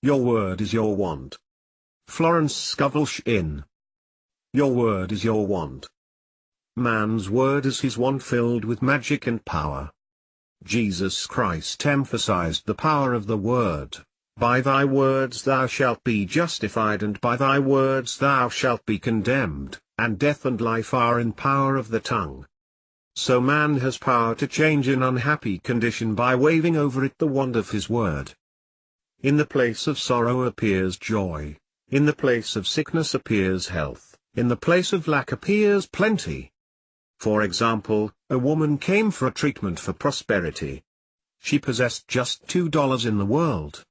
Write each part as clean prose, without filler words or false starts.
Your word is your wand. Florence Scovel Schinn. Your word is your wand. Man's word is his wand filled with magic and power. Jesus Christ emphasized the power of the word. By thy words thou shalt be justified, and by thy words thou shalt be condemned, and death and life are in power of the tongue. So man has power to change an unhappy condition by waving over it the wand of his word. In the place of sorrow appears joy, in the place of sickness appears health, in the place of lack appears plenty. For example, a woman came for a treatment for prosperity. She possessed just $2 in the world.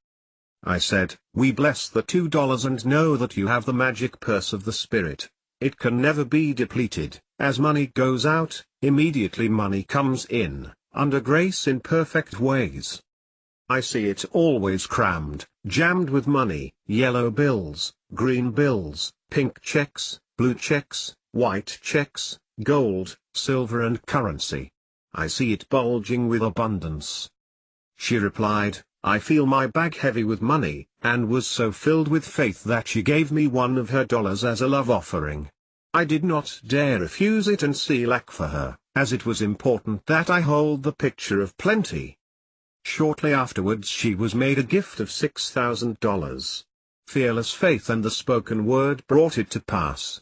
I said, "We bless the $2 and know that you have the magic purse of the Spirit. It can never be depleted. As money goes out, immediately money comes in, under grace in perfect ways. I see it always crammed, jammed with money, yellow bills, green bills, pink checks, blue checks, white checks, gold, silver and currency. I see it bulging with abundance." She replied, "I feel my bag heavy with money," and was so filled with faith that she gave me one of her dollars as a love offering. I did not dare refuse it and see lack for her, as it was important that I hold the picture of plenty. Shortly afterwards she was made a gift of $6,000. Fearless faith and the spoken word brought it to pass.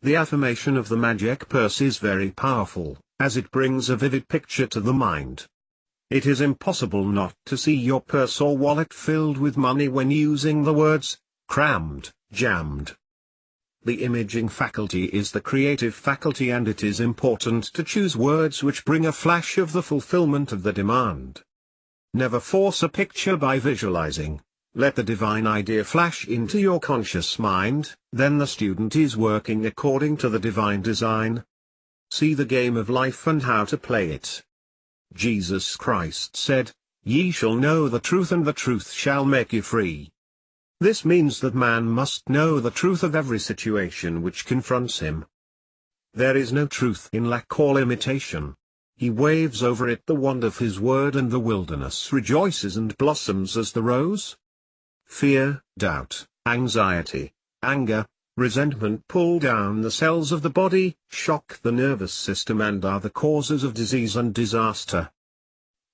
The affirmation of the magic purse is very powerful, as it brings a vivid picture to the mind. It is impossible not to see your purse or wallet filled with money when using the words, crammed, jammed. The imaging faculty is the creative faculty, and it is important to choose words which bring a flash of the fulfillment of the demand. Never force a picture by visualizing. Let the divine idea flash into your conscious mind, then the student is working according to the divine design. See the game of life and how to play it. Jesus Christ said, "Ye shall know the truth, and the truth shall make you free." This means that man must know the truth of every situation which confronts him. There is no truth in lack or limitation. He waves over it the wand of his word, and the wilderness rejoices and blossoms as the rose. Fear, doubt, anxiety, anger, resentment pull down the cells of the body, shock the nervous system, and are the causes of disease and disaster.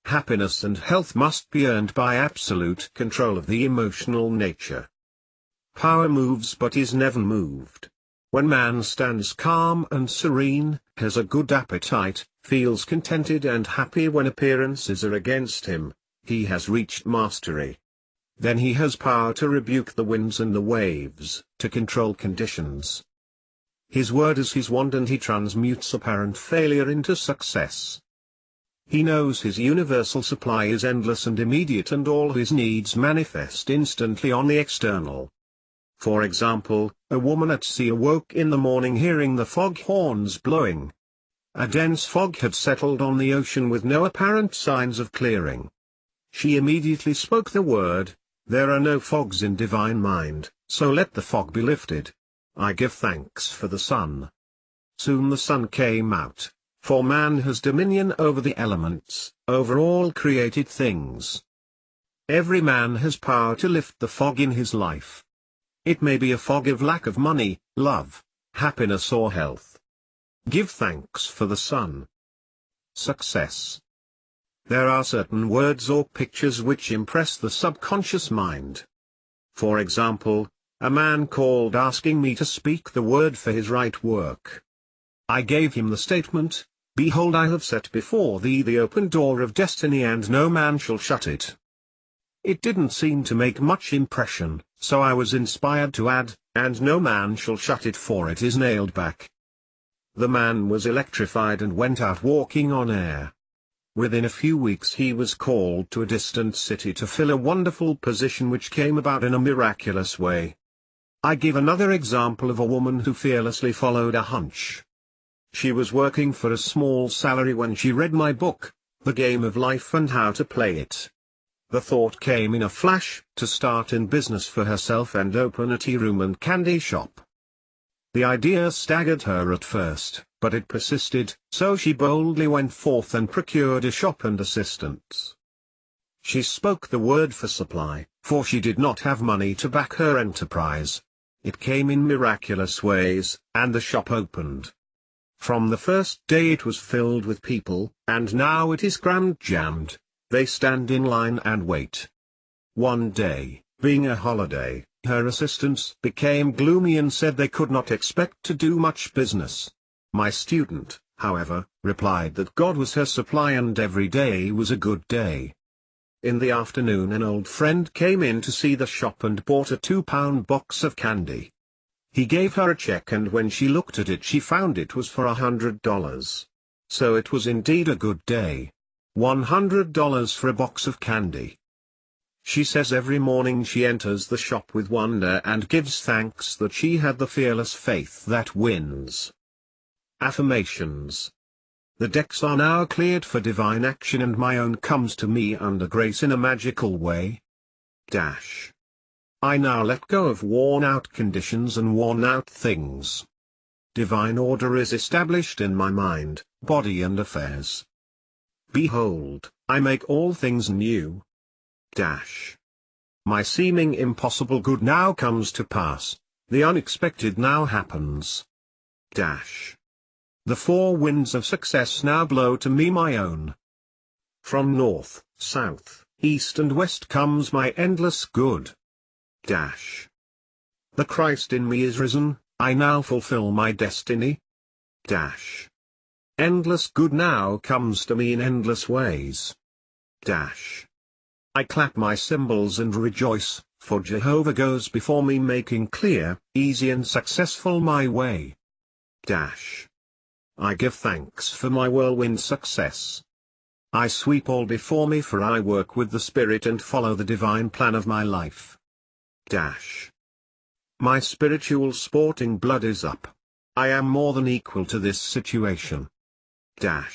Happiness and health must be earned by absolute control of the emotional nature. Power moves but is never moved. When man stands calm and serene, has a good appetite, feels contented and happy when appearances are against him, he has reached mastery. Then he has power to rebuke the winds and the waves, to control conditions. His word is his wand, and he transmutes apparent failure into success. He knows his universal supply is endless and immediate, and all his needs manifest instantly on the external. For example, a woman at sea awoke in the morning hearing the fog horns blowing. A dense fog had settled on the ocean with no apparent signs of clearing. She immediately spoke the word, "There are no fogs in divine mind, so let the fog be lifted. I give thanks for the sun." Soon the sun came out. For man has dominion over the elements, over all created things. Every man has power to lift the fog in his life. It may be a fog of lack of money, love, happiness or health. Give thanks for the sun. Success. There are certain words or pictures which impress the subconscious mind. For example, a man called asking me to speak the word for his right work. I gave him the statement, "Behold, I have set before thee the open door of destiny, and no man shall shut it." It didn't seem to make much impression, so I was inspired to add, "And no man shall shut it, for it is nailed back." The man was electrified and went out walking on air. Within a few weeks he was called to a distant city to fill a wonderful position which came about in a miraculous way. I give another example of a woman who fearlessly followed a hunch. She was working for a small salary when she read my book, The Game of Life and How to Play It. The thought came in a flash, to start in business for herself and open a tea room and candy shop. The idea staggered her at first, but it persisted, so she boldly went forth and procured a shop and assistants. She spoke the word for supply, for she did not have money to back her enterprise. It came in miraculous ways, and the shop opened. From the first day it was filled with people, and now it is crammed jammed. They stand in line and wait. One day, being a holiday, her assistants became gloomy and said they could not expect to do much business. My student, however, replied that God was her supply and every day was a good day. In the afternoon an old friend came in to see the shop and bought a 2-pound box of candy. He gave her a check, and when she looked at it she found it was for $100. So it was indeed a good day. $100 for a box of candy. She says every morning she enters the shop with wonder and gives thanks that she had the fearless faith that wins. Affirmations. The decks are now cleared for divine action and my own comes to me under grace in a magical way. I now let go of worn-out conditions and worn-out things. Divine order is established in my mind, body and affairs. Behold, I make all things new. My seeming impossible good now comes to pass, the unexpected now happens. The four winds of success now blow to me my own. From north, south, east and west comes my endless good. The Christ in me is risen, I now fulfill my destiny. Endless good now comes to me in endless ways. I clap my cymbals and rejoice, for Jehovah goes before me making clear, easy and successful my way. I give thanks for my whirlwind success. I sweep all before me, for I work with the Spirit and follow the divine plan of my life. My spiritual sporting blood is up. I am more than equal to this situation. I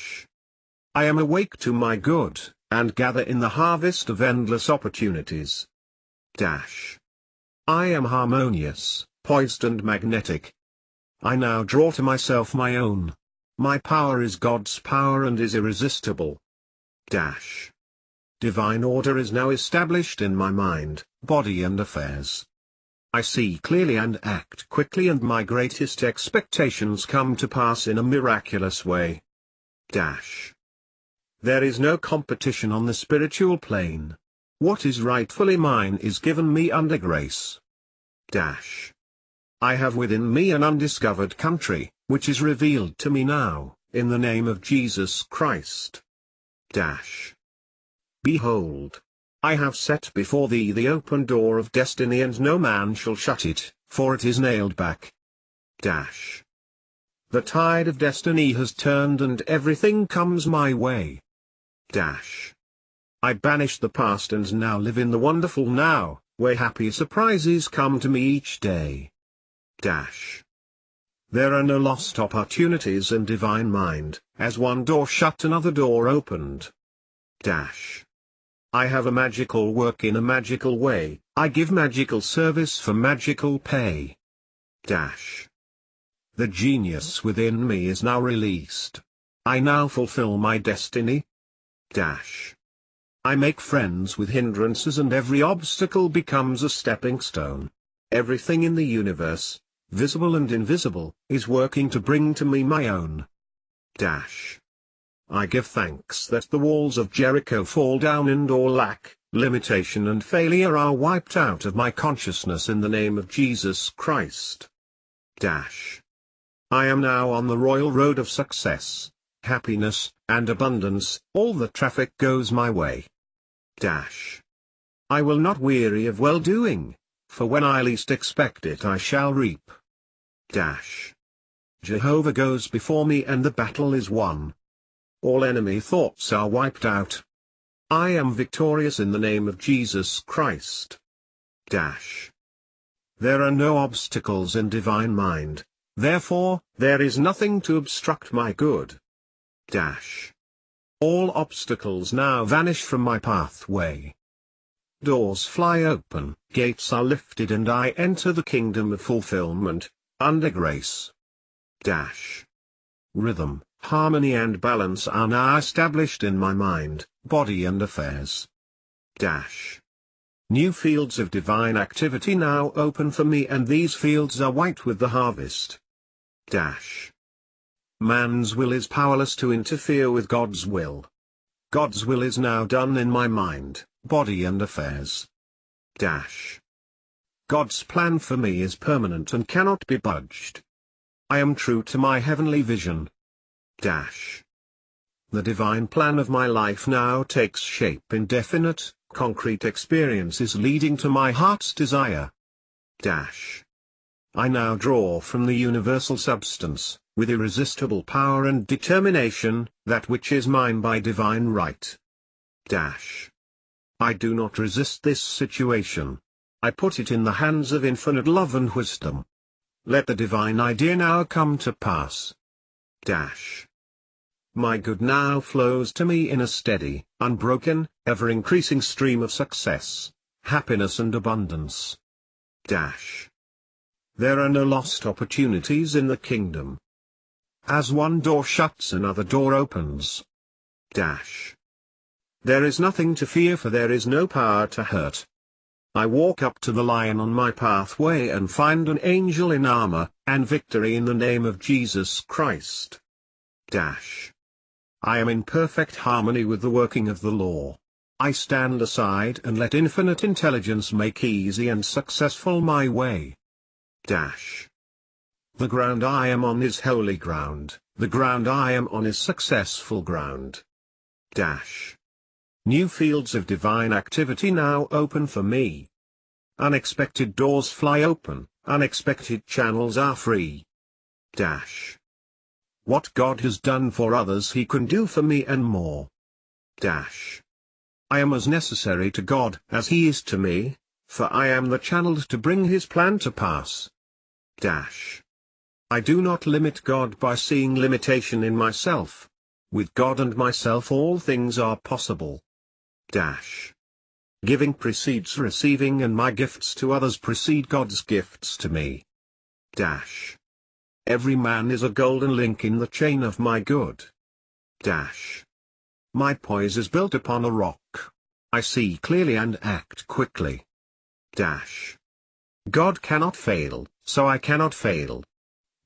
am awake to my good, and gather in the harvest of endless opportunities. I am harmonious, poised and magnetic. I now draw to myself my own. My power is God's power and is irresistible. Divine order is now established in my mind, body and affairs. I see clearly and act quickly, and my greatest expectations come to pass in a miraculous way. There is no competition on the spiritual plane. What is rightfully mine is given me under grace. I have within me an undiscovered country, which is revealed to me now, in the name of Jesus Christ. Behold, I have set before thee the open door of destiny, and no man shall shut it, for it is nailed back. The tide of destiny has turned and everything comes my way. I banish the past and now live in the wonderful now, where happy surprises come to me each day. There are no lost opportunities in divine mind, as one door shut another door opened. I have a magical work in a magical way, I give magical service for magical pay. The genius within me is now released. I now fulfill my destiny. I make friends with hindrances and every obstacle becomes a stepping stone. Everything in the universe, visible and invisible, is working to bring to me my own. I give thanks that the walls of Jericho fall down and all lack, limitation and failure are wiped out of my consciousness in the name of Jesus Christ. I am now on the royal road of success, happiness, and abundance, all the traffic goes my way. I will not weary of well-doing, for when I least expect it I shall reap. Jehovah goes before me and the battle is won. All enemy thoughts are wiped out. I am victorious in the name of Jesus Christ. There are no obstacles in divine mind, therefore, there is nothing to obstruct my good. All obstacles now vanish from my pathway. Doors fly open, gates are lifted and I enter the kingdom of fulfillment, under grace. Rhythm, harmony and balance are now established in my mind, body and affairs. Dash. New fields of divine activity now open for me, and these fields are white with the harvest. Dash. Man's will is powerless to interfere with God's will. God's will is now done in my mind, body and affairs. Dash. God's plan for me is permanent and cannot be budged. I am true to my heavenly vision. Dash. The divine plan of my life now takes shape in definite, concrete experiences leading to my heart's desire. Dash. I now draw from the universal substance, with irresistible power and determination, that which is mine by divine right. Dash. I do not resist this situation. I put it in the hands of infinite love and wisdom. Let the divine idea now come to pass. Dash. My good now flows to me in a steady, unbroken, ever-increasing stream of success, happiness and abundance. Dash. There are no lost opportunities in the kingdom. As one door shuts, another door opens. Dash. There is nothing to fear, for there is no power to hurt. I walk up to the lion on my pathway and find an angel in armor, and victory in the name of Jesus Christ. Dash. I am in perfect harmony with the working of the law. I stand aside and let infinite intelligence make easy and successful my way. Dash. The ground I am on is holy ground, the ground I am on is successful ground. Dash. New fields of divine activity now open for me. Unexpected doors fly open, unexpected channels are free. Dash. What God has done for others He can do for me and more. Dash. I am as necessary to God as He is to me, for I am the channel to bring His plan to pass. Dash. I do not limit God by seeing limitation in myself. With God and myself all things are possible. Dash. Giving precedes receiving, and my gifts to others precede God's gifts to me. Dash. Every man is a golden link in the chain of my good. Dash. My poise is built upon a rock. I see clearly and act quickly. Dash. God cannot fail, so I cannot fail.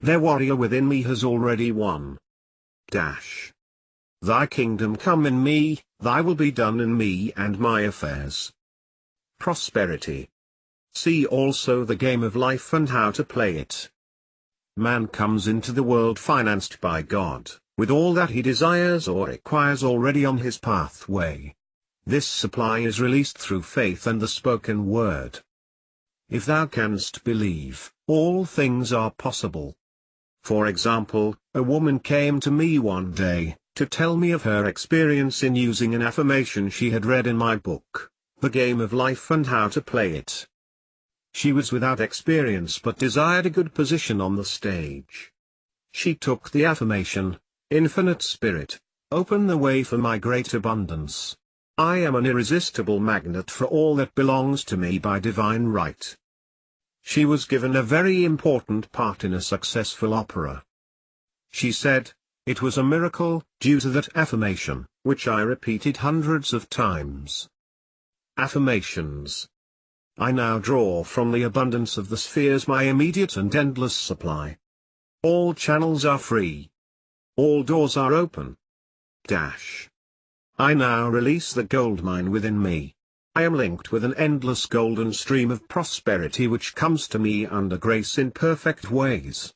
Their warrior within me has already won. Dash. Thy kingdom come in me, thy will be done in me and my affairs. Prosperity. See also the game of life and how to play it. Man comes into the world financed by God, with all that he desires or requires already on his pathway. This supply is released through faith and the spoken word. If thou canst believe, all things are possible. For example, a woman came to me one day, to tell me of her experience in using an affirmation she had read in my book, The Game of Life and How to Play It. She was without experience but desired a good position on the stage. She took the affirmation, Infinite Spirit, open the way for my great abundance. I am an irresistible magnet for all that belongs to me by divine right. She was given a very important part in a successful opera. She said, it was a miracle, due to that affirmation, which I repeated hundreds of times. Affirmations. I now draw from the abundance of the spheres my immediate and endless supply. All channels are free. All doors are open. Dash. I now release the gold mine within me. I am linked with an endless golden stream of prosperity which comes to me under grace in perfect ways.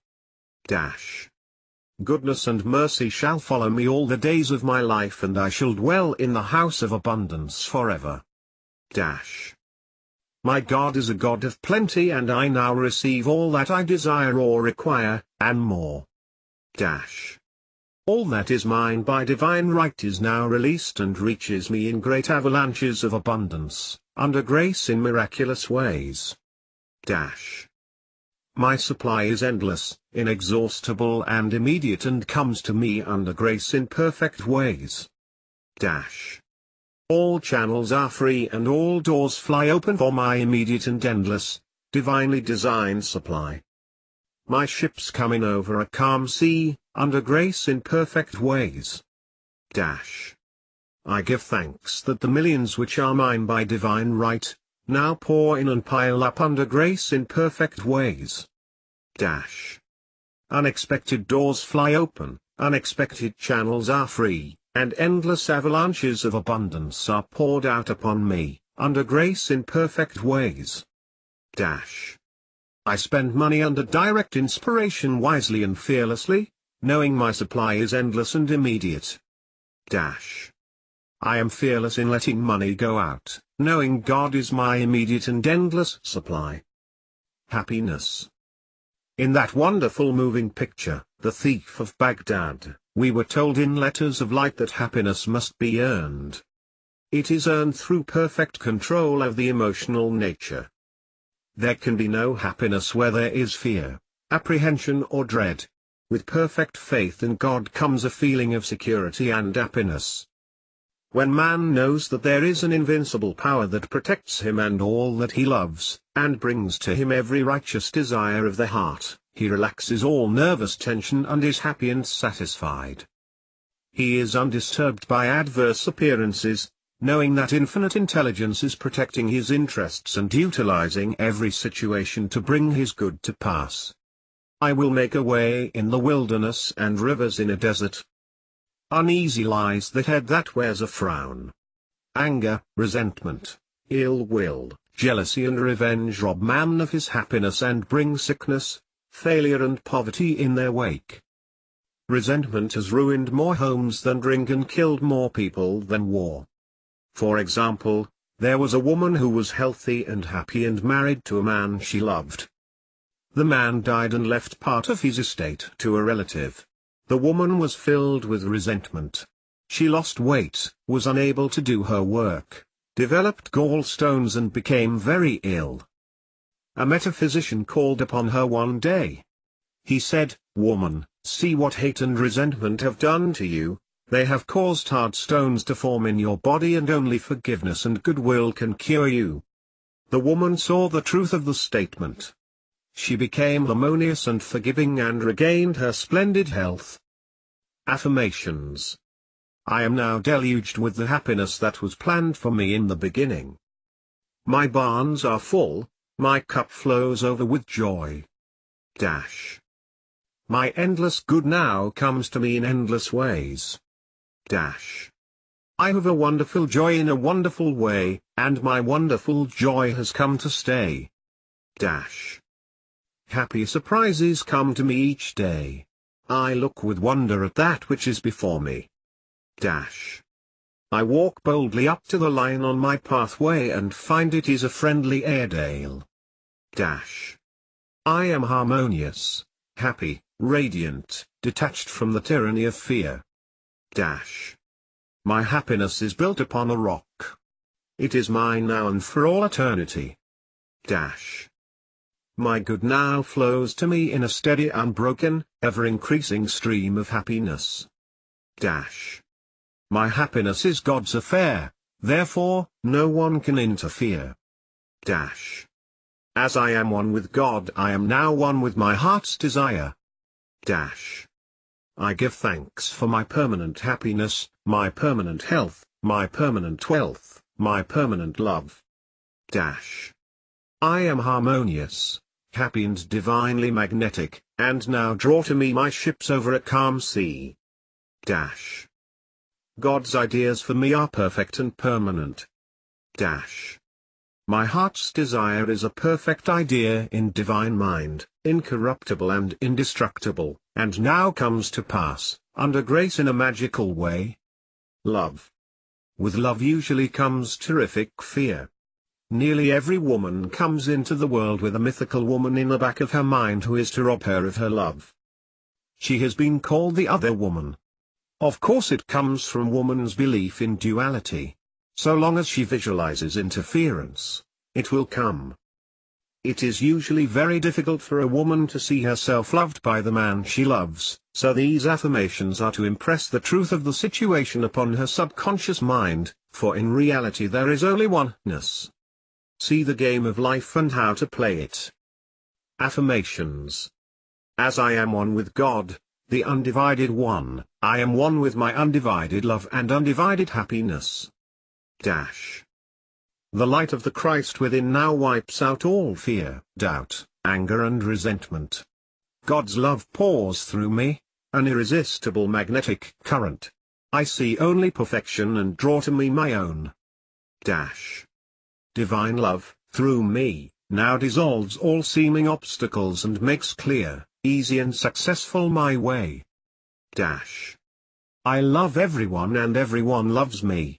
Dash. Goodness and mercy shall follow me all the days of my life, and I shall dwell in the house of abundance forever. Dash. My God is a God of plenty, and I now receive all that I desire or require, and more. Dash. All that is mine by divine right is now released and reaches me in great avalanches of abundance, under grace in miraculous ways. Dash. My supply is endless, inexhaustible and immediate, and comes to me under grace in perfect ways. Dash. All channels are free and all doors fly open for my immediate and endless, divinely designed supply. My ships come in over a calm sea, under grace in perfect ways. Dash. I give thanks that the millions which are mine by divine right, now pour in and pile up under grace in perfect ways. Unexpected doors fly open, unexpected channels are free, and endless avalanches of abundance are poured out upon me, under grace in perfect ways. I spend money under direct inspiration wisely and fearlessly, knowing my supply is endless and immediate. I am fearless in letting money go out, knowing God is my immediate and endless supply. Happiness. In that wonderful moving picture, The Thief of Baghdad, we were told in letters of light that happiness must be earned. It is earned through perfect control of the emotional nature. There can be no happiness where there is fear, apprehension or dread. With perfect faith in God comes a feeling of security and happiness. When man knows that there is an invincible power that protects him and all that he loves, and brings to him every righteous desire of the heart, he relaxes all nervous tension and is happy and satisfied. He is undisturbed by adverse appearances, knowing that infinite intelligence is protecting his interests and utilizing every situation to bring his good to pass. I will make a way in the wilderness and rivers in a desert. Uneasy lies the head that wears a frown. Anger, resentment, ill will, jealousy and revenge rob man of his happiness and bring sickness, failure and poverty in their wake. Resentment has ruined more homes than drink and killed more people than war. For example, there was a woman who was healthy and happy and married to a man she loved. The man died and left part of his estate to a relative. The woman was filled with resentment. She lost weight, was unable to do her work, developed gallstones and became very ill. A metaphysician called upon her one day. He said, "Woman, see what hate and resentment have done to you. They have caused hard stones to form in your body and only forgiveness and goodwill can cure you." The woman saw the truth of the statement. She became harmonious and forgiving and regained her splendid health. Affirmations. I am now deluged with the happiness that was planned for me in the beginning. My barns are full, my cup flows over with joy. My endless good now comes to me in endless ways. I have a wonderful joy in a wonderful way, and my wonderful joy has come to stay. Happy surprises come to me each day. I look with wonder at that which is before me. I walk boldly up to the lion on my pathway and find it is a friendly Airedale. I am harmonious, happy, radiant, detached from the tyranny of fear. My happiness is built upon a rock. It is mine now and for all eternity. My good now flows to me in a steady unbroken, ever-increasing stream of happiness. My happiness is God's affair, therefore, no one can interfere. As I am one with God I am now one with my heart's desire. I give thanks for my permanent happiness, my permanent health, my permanent wealth, my permanent love. I am harmonious, happy and divinely magnetic, and now draw to me my ships over a calm sea. God's ideas for me are perfect and permanent. My heart's desire is a perfect idea in divine mind, incorruptible and indestructible, and now comes to pass, under grace in a magical way. Love. With love usually comes terrific fear. Nearly every woman comes into the world with a mythical woman in the back of her mind who is to rob her of her love. She has been called the other woman. Of course it comes from woman's belief in duality. So long as she visualizes interference, it will come. It is usually very difficult for a woman to see herself loved by the man she loves, so these affirmations are to impress the truth of the situation upon her subconscious mind, for in reality there is only oneness. See the game of life and how to play it. Affirmations. As I am one with God, The undivided one, I am one with my undivided love and undivided happiness. Dash. The light of the Christ within now wipes out all fear, doubt, anger and resentment. God's love pours through me, an irresistible magnetic current. I see only perfection and draw to me my own. Dash. Divine love, through me, now dissolves all seeming obstacles and makes clear, easy and successful my way. Dash. I love everyone and everyone loves me.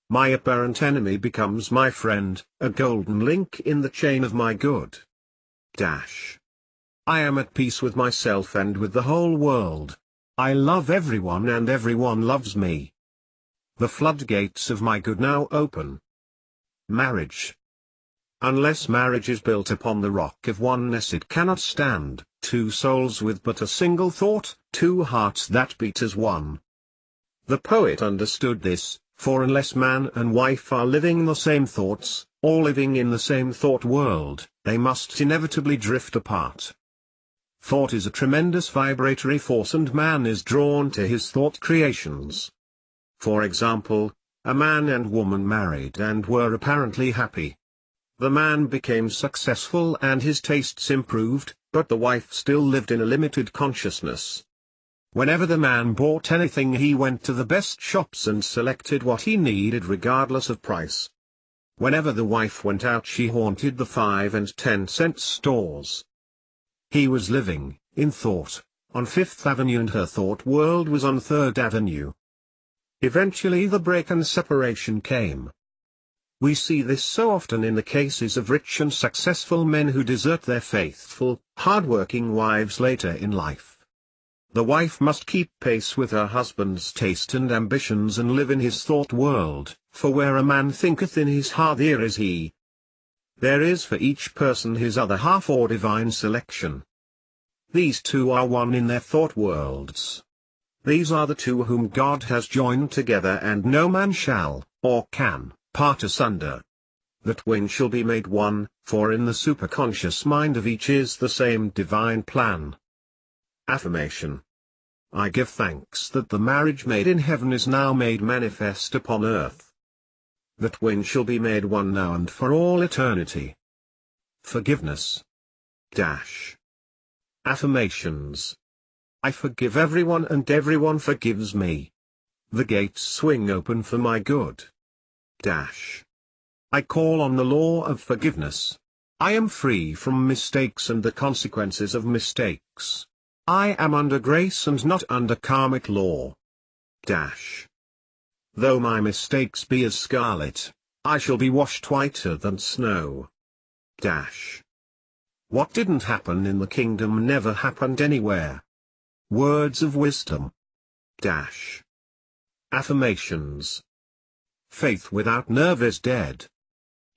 My apparent enemy becomes my friend, a golden link in the chain of my good. Dash. I am at peace with myself and with the whole world. I love everyone and everyone loves me. The floodgates of my good now open. Marriage. Unless marriage is built upon the rock of oneness, it cannot stand. Two souls with but a single thought, two hearts that beat as one. The poet understood this, for unless man and wife are living the same thoughts, or living in the same thought world, they must inevitably drift apart. Thought is a tremendous vibratory force and man is drawn to his thought creations. For example, a man and woman married and were apparently happy. The man became successful and his tastes improved, but the wife still lived in a limited consciousness. Whenever the man bought anything, he went to the best shops and selected what he needed regardless of price. Whenever the wife went out, she haunted the 5 and 10-cent stores. He was living, in thought, on 5th Avenue and her thought world was on 3rd Avenue. Eventually the break and separation came. We see this so often in the cases of rich and successful men who desert their faithful, hard-working wives later in life. The wife must keep pace with her husband's taste and ambitions and live in his thought world, for where a man thinketh in his heart, there is he. There is for each person his other half or divine selection. These two are one in their thought worlds. These are the two whom God has joined together, and no man shall, or can, part asunder. The twain shall be made one, for in the superconscious mind of each is the same divine plan. Affirmation. I give thanks that the marriage made in heaven is now made manifest upon earth. The twain shall be made one now and for all eternity. Forgiveness. Dash. Affirmations. I forgive everyone and everyone forgives me. The gates swing open for my good. Dash. I call on the law of forgiveness. I am free from mistakes and the consequences of mistakes. I am under grace and not under karmic law. Dash. Though my mistakes be as scarlet, I shall be washed whiter than snow. Dash. What didn't happen in the kingdom never happened anywhere. Words of wisdom. Dash. Affirmations. Faith without nerve is dead.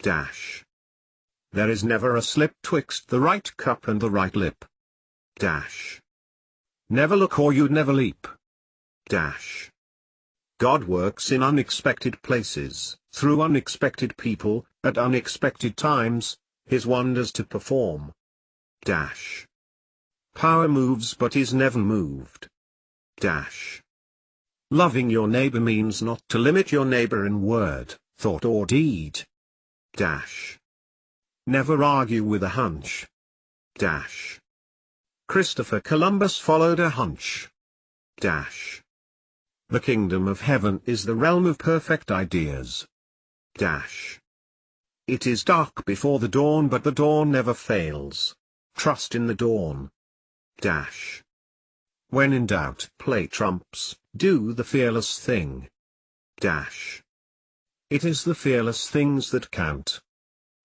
Dash. There is never a slip twixt the right cup and the right lip. Dash. Never look or you'd never leap. Dash. God works in unexpected places, through unexpected people, at unexpected times, his wonders to perform. Dash. Power moves but is never moved. Dash. Loving your neighbor means not to limit your neighbor in word, thought or deed. Dash. Never argue with a hunch. Dash. Christopher Columbus followed a hunch. Dash. The kingdom of heaven is the realm of perfect ideas. Dash. It is dark before the dawn, but the dawn never fails. Trust in the dawn. Dash. When in doubt, play trumps, do the fearless thing. Dash. It is the fearless things that count.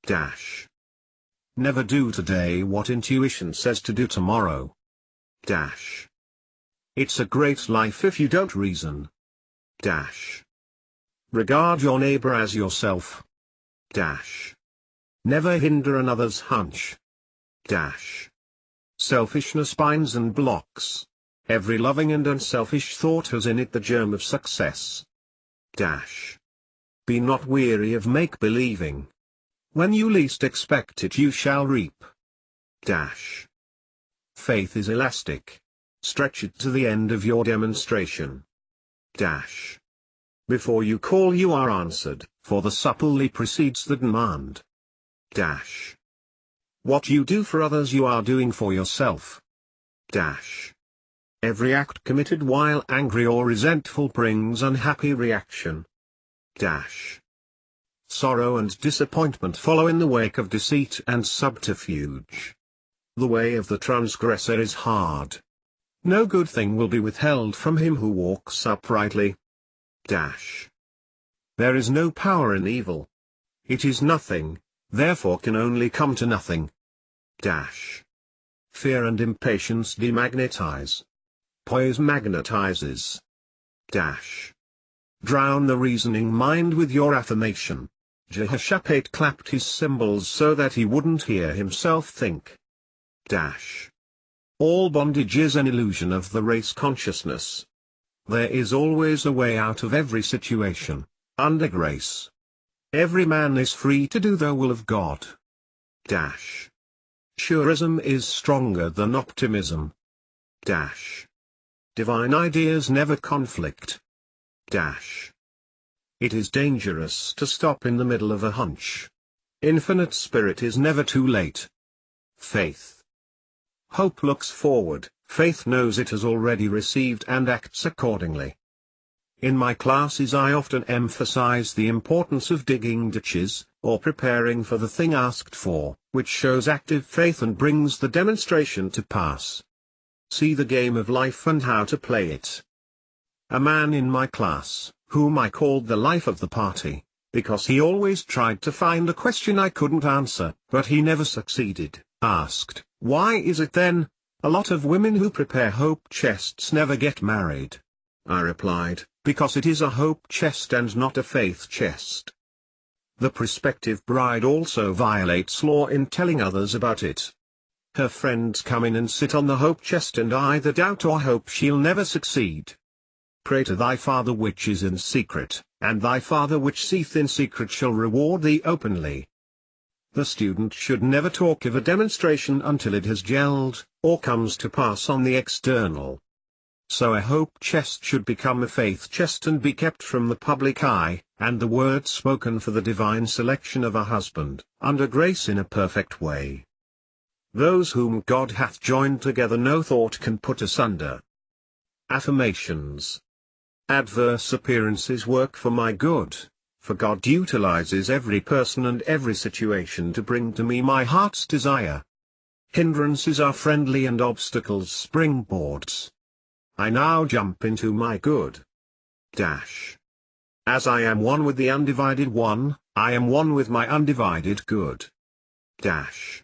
Dash. Never do today what intuition says to do tomorrow. Dash. It's a great life if you don't reason. Dash. Regard your neighbor as yourself. Dash. Never hinder another's hunch. Dash. Selfishness binds and blocks. Every loving and unselfish thought has in it the germ of success. Dash. Be not weary of make-believing. When you least expect it you shall reap. Dash. Faith is elastic. Stretch it to the end of your demonstration. Dash. Before you call you are answered, for the subtly precedes the demand. Dash. What you do for others you are doing for yourself. Dash. Every act committed while angry or resentful brings unhappy reaction. Dash. Sorrow and disappointment follow in the wake of deceit and subterfuge. The way of the transgressor is hard. No good thing will be withheld from him who walks uprightly. Dash. There is no power in evil. It is nothing, therefore can only come to nothing. Dash. Fear and impatience demagnetize. Poise magnetizes. Dash. Drown the reasoning mind with your affirmation. Jehoshaphat clapped his cymbals so that he wouldn't hear himself think. Dash. All bondage is an illusion of the race consciousness. There is always a way out of every situation, under grace. Every man is free to do the will of God. Dash. Surism is stronger than optimism. Dash. Divine ideas never conflict. Dash. It is dangerous to stop in the middle of a hunch. Infinite spirit is never too late. Faith. Hope looks forward, faith knows it has already received and acts accordingly. In my classes I often emphasize the importance of digging ditches, or preparing for the thing asked for, which shows active faith and brings the demonstration to pass. See the game of life and how to play it. A man in my class, whom I called the life of the party, because he always tried to find a question I couldn't answer, but he never succeeded, asked, "Why is it then, a lot of women who prepare hope chests never get married?" I replied, "Because it is a hope chest and not a faith chest." The prospective bride also violates law in telling others about it. Her friends come in and sit on the hope chest and either doubt or hope she'll never succeed. Pray to thy Father which is in secret, and thy Father which seeth in secret shall reward thee openly. The student should never talk of a demonstration until it has gelled, or comes to pass on the external. So a hope chest should become a faith chest and be kept from the public eye, and the word spoken for the divine selection of a husband, under grace in a perfect way. Those whom God hath joined together no thought can put asunder. Affirmations. Adverse appearances work for my good, for God utilizes every person and every situation to bring to me my heart's desire. Hindrances are friendly and obstacles springboards. I now jump into my good. Dash. As I am one with the undivided one, I am one with my undivided good. Dash.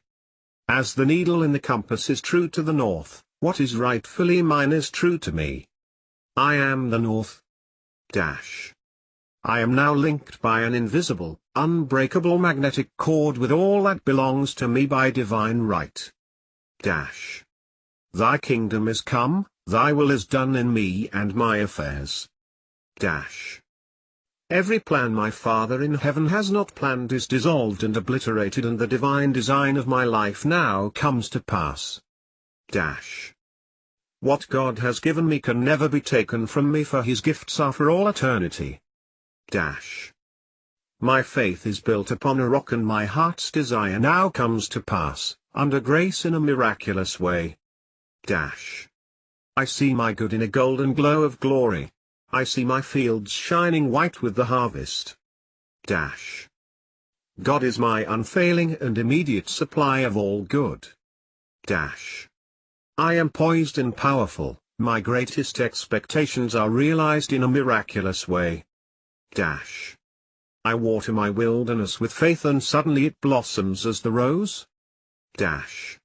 As the needle in the compass is true to the north, what is rightfully mine is true to me. I am the north. Dash. I am now linked by an invisible, unbreakable magnetic cord with all that belongs to me by divine right. Dash. Thy kingdom is come, thy will is done in me and my affairs. Dash. Every plan my Father in heaven has not planned is dissolved and obliterated, and the divine design of my life now comes to pass. Dash. What God has given me can never be taken from me, for his gifts are for all eternity. Dash. My faith is built upon a rock and my heart's desire now comes to pass, under grace in a miraculous way. Dash. I see my good in a golden glow of glory. I see my fields shining white with the harvest. Dash. God is my unfailing and immediate supply of all good. Dash. I am poised and powerful, my greatest expectations are realized in a miraculous way. Dash. I water my wilderness with faith and suddenly it blossoms as the rose. Dash.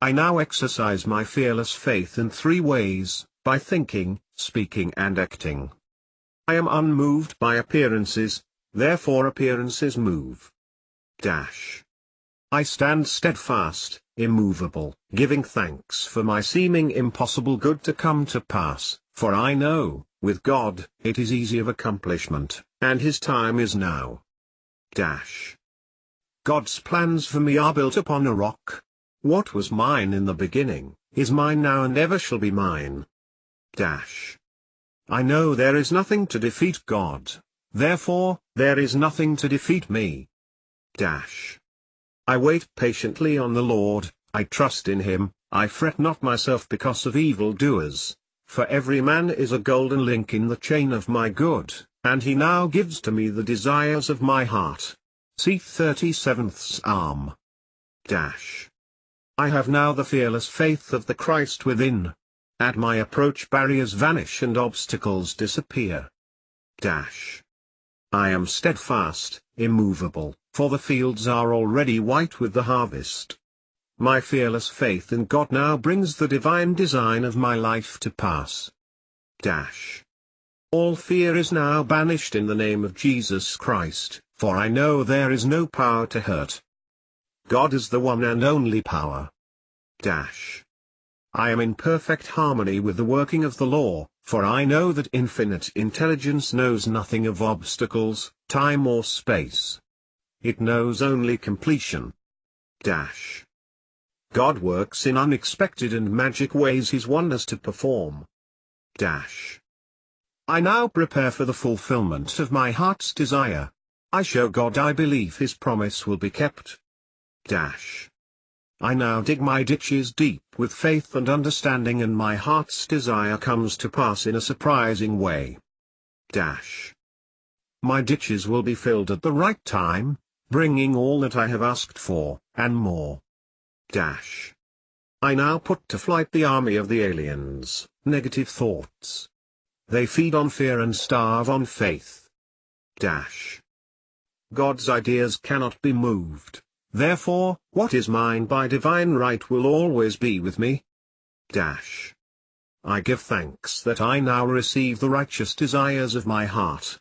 I now exercise my fearless faith in 3 ways, by thinking, speaking and acting. I am unmoved by appearances, therefore appearances move. Dash. I stand steadfast, immovable, giving thanks for my seeming impossible good to come to pass, for I know, with God, it is easy of accomplishment, and his time is now. Dash. God's plans for me are built upon a rock. What was mine in the beginning, is mine now and ever shall be mine. I know there is nothing to defeat God, therefore, there is nothing to defeat me. I wait patiently on the Lord, I trust in him, I fret not myself because of evildoers, for every man is a golden link in the chain of my good, and he now gives to me the desires of my heart. See 37th Psalm. I have now the fearless faith of the Christ within. At my approach barriers vanish and obstacles disappear. I am steadfast, immovable, for the fields are already white with the harvest. My fearless faith in God now brings the divine design of my life to pass. All fear is now banished in the name of Jesus Christ, for I know there is no power to hurt. God is the one and only power. I am in perfect harmony with the working of the law, for I know that infinite intelligence knows nothing of obstacles, time or space. It knows only completion. God works in unexpected and magic ways his wonders to perform. I now prepare for the fulfillment of my heart's desire. I show God I believe his promise will be kept. I now dig my ditches deep with faith and understanding, and my heart's desire comes to pass in a surprising way. My ditches will be filled at the right time, bringing all that I have asked for, and more. I now put to flight the army of the aliens, negative thoughts. They feed on fear and starve on faith. God's ideas cannot be moved. Therefore, what is mine by divine right will always be with me. I give thanks that I now receive the righteous desires of my heart.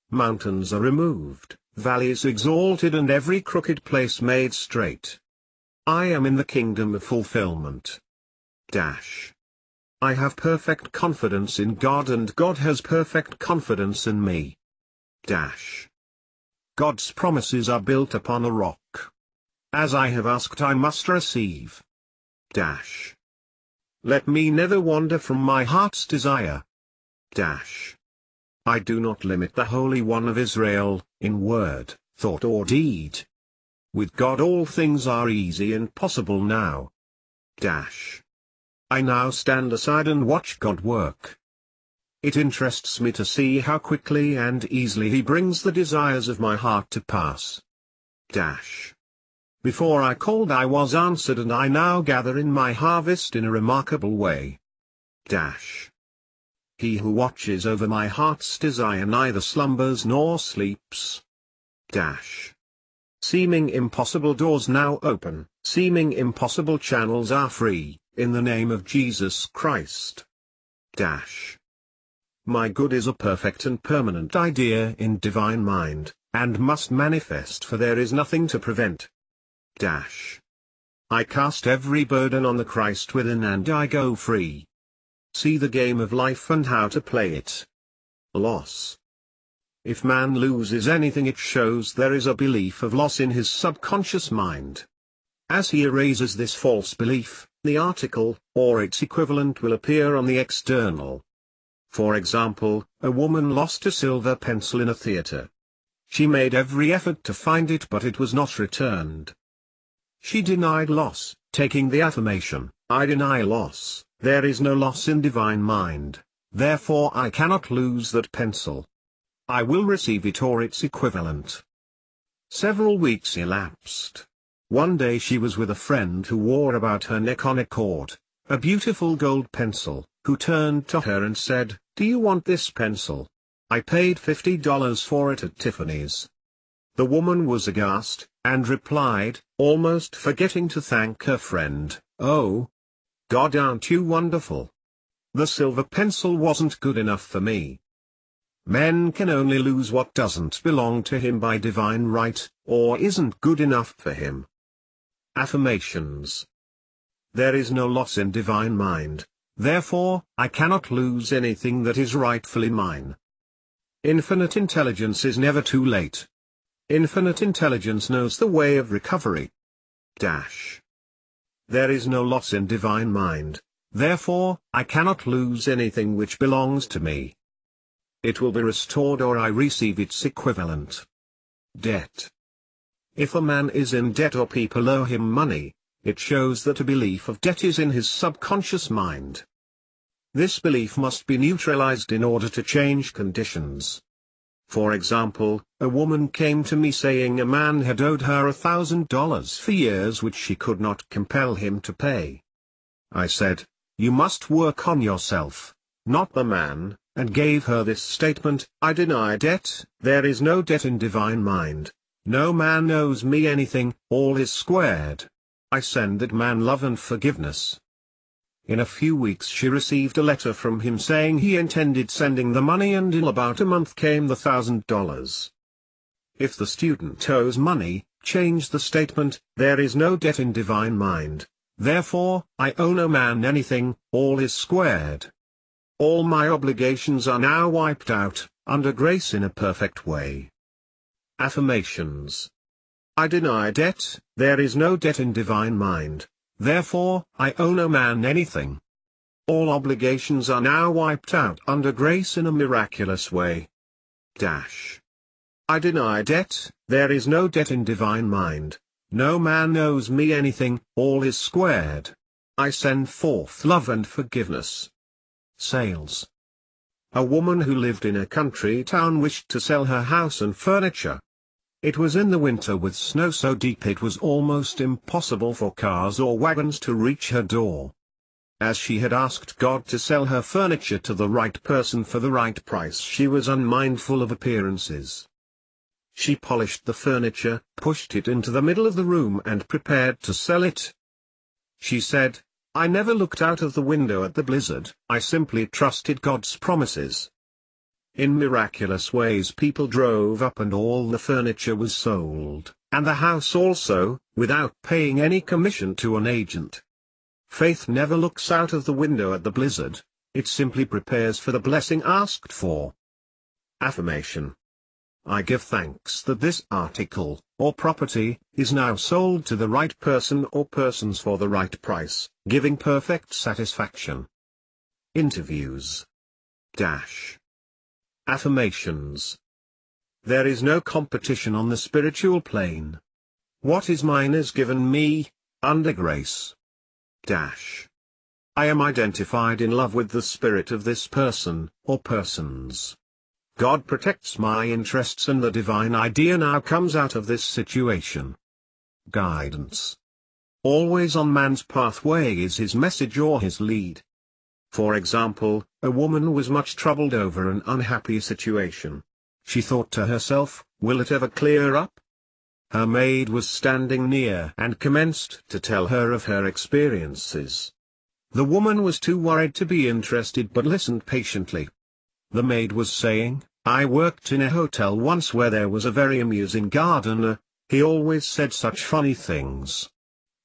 Mountains are removed, valleys exalted, and every crooked place made straight. I am in the kingdom of fulfillment. I have perfect confidence in God, and God has perfect confidence in me. God's promises are built upon a rock. As I have asked I must receive. Let me never wander from my heart's desire. I do not limit the Holy One of Israel, in word, thought or deed. With God all things are easy and possible now. I now stand aside and watch God work. It interests me to see how quickly and easily he brings the desires of my heart to pass. Before I called I was answered, and I now gather in my harvest in a remarkable way. He who watches over my heart's desire neither slumbers nor sleeps. Seeming impossible doors now open, seeming impossible channels are free, in the name of Jesus Christ. My good is a perfect and permanent idea in divine mind, and must manifest, for there is nothing to prevent. I cast every burden on the Christ within and I go free. See the game of life and how to play it. Loss. If man loses anything, it shows there is a belief of loss in his subconscious mind. As he erases this false belief, the article, or its equivalent, will appear on the external. For example, a woman lost a silver pencil in a theater. She made every effort to find it, but it was not returned. She denied loss, taking the affirmation, I deny loss, there is no loss in divine mind, therefore I cannot lose that pencil. I will receive it or its equivalent. Several weeks elapsed. One day she was with a friend who wore about her neck on a cord, a beautiful gold pencil, who turned to her and said, "Do you want this pencil? I paid $50 for it at Tiffany's." The woman was aghast, and replied, almost forgetting to thank her friend, "Oh, God, aren't you wonderful? The silver pencil wasn't good enough for me." Men can only lose what doesn't belong to him by divine right, or isn't good enough for him. Affirmations. There is no loss in divine mind, therefore, I cannot lose anything that is rightfully mine. Infinite intelligence is never too late. Infinite intelligence knows the way of recovery. there is no loss in divine mind, therefore, I cannot lose anything which belongs to me. It will be restored or I receive its equivalent. Debt. If a man is in debt or people owe him money, it shows that a belief of debt is in his subconscious mind. This belief must be neutralized in order to change conditions. For example, a woman came to me saying a man had owed her $1,000 for years which she could not compel him to pay. I said, "You must work on yourself, not the man," and gave her this statement: I deny debt, there is no debt in divine mind. No man owes me anything, all is squared. I send that man love and forgiveness. In a few weeks she received a letter from him saying he intended sending the money, and in about a month came the $1,000. If the student owes money, change the statement, there is no debt in divine mind, therefore, I owe no man anything, all is squared. All my obligations are now wiped out, under grace in a perfect way. Affirmations. I deny debt, there is no debt in divine mind, therefore, I owe no man anything. All obligations are now wiped out under grace in a miraculous way. I deny debt, there is no debt in divine mind, no man owes me anything, all is squared. I send forth love and forgiveness. Sales. A woman who lived in a country town wished to sell her house and furniture. It was in the winter with snow so deep it was almost impossible for cars or wagons to reach her door. As she had asked God to sell her furniture to the right person for the right price, she was unmindful of appearances. She polished the furniture, pushed it into the middle of the room and prepared to sell it. She said, I never looked out of the window at the blizzard, I simply trusted God's promises. In miraculous ways people drove up and all the furniture was sold, and the house also, without paying any commission to an agent. Faith never looks out of the window at the blizzard, it simply prepares for the blessing asked for. Affirmation. I give thanks that this article, or property, is now sold to the right person or persons for the right price, giving perfect satisfaction. Interviews. Affirmations. There is no competition on the spiritual plane. What is mine is given me, under grace. I am identified in love with the spirit of this person, or persons. God protects my interests and the divine idea now comes out of this situation. Guidance. Always on man's pathway is his message or his lead. For example, a woman was much troubled over an unhappy situation. She thought to herself, will it ever clear up? Her maid was standing near and commenced to tell her of her experiences. The woman was too worried to be interested but listened patiently. The maid was saying, I worked in a hotel once where there was a very amusing gardener, he always said such funny things.